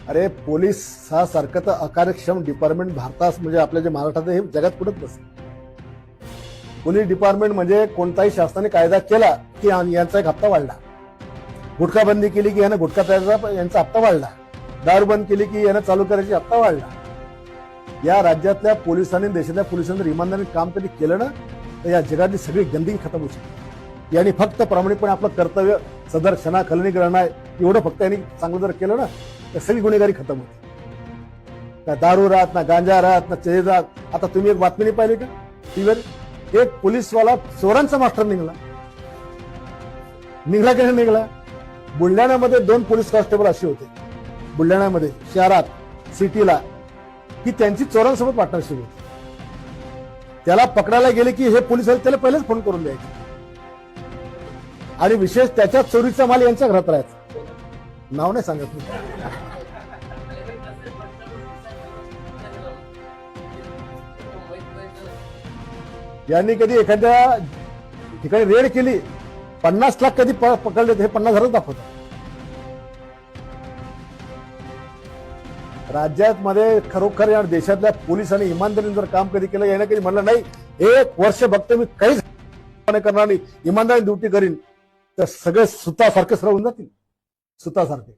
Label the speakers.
Speaker 1: अरे पोलीस हा सारखं तर अकार्यक्षम डिपार्टमेंट भारतात म्हणजे आपल्या जे महाराष्ट्रात हे जगात कुठंच नसेल. पोलीस डिपार्टमेंट म्हणजे कोणताही शासनाने कायदा केला की यांचा एक हप्ता वाढला, गुटखा बंदी केली की यानं गुटखा तयारचा यांचा हप्ता वाढला, दारू बंद केली की यानं चालू करायची हप्ता वाढला. या राज्यातल्या पोलिसांनी देशातल्या पोलिसांनी जर इमानदारीने काम कधी केलं ना तर या जगातली सगळी गंदगी खतम होऊ शकते. यांनी फक्त प्रामाणिकपणे आपलं कर्तव्य सदर क्षणा खलनीकरण आहे एवढं फक्त यांनी चांगलं जर केलं ना तर सगळी गुन्हेगारी खतम होते. ना दारू राहत, ना गांजा राहत, ना चेज राहत. आता तुम्ही एक बातमी नाही पाहिली का टीव्हीवर, एक पोलीसवाला चोरांचा मास्टर निघाला की नाही निघाला. बुलढाण्यामध्ये 2 पोलीस कॉन्स्टेबल असे होते बुलढाण्यामध्ये शहरात सिटीला की त्यांची चोरांसोबत पार्टनरशिप होती. त्याला पकडायला गेले की हे पोलीस त्याला पहिलेच फोन करून द्यायचे आणि विशेष त्याच्या चोरीचा माल यांच्या घरात राहायचा. नाव नाही सांगत मी. यांनी कधी एखाद्या ठिकाणी रेड केली 50 लाख कधी पकडले हे 50,000 दाखवतात. राज्यात मध्ये खरोखर या देशातल्या पोलिसांनी इमानदारीने जर काम कधी केलं, याने कधी म्हणलं नाही 1 वर्ष बघतो मी काहीच करणार नाही, इमानदारी ड्युटी करीन, तर सगळे सुतासारखे सरळ होऊन जातील, सुतासारखे.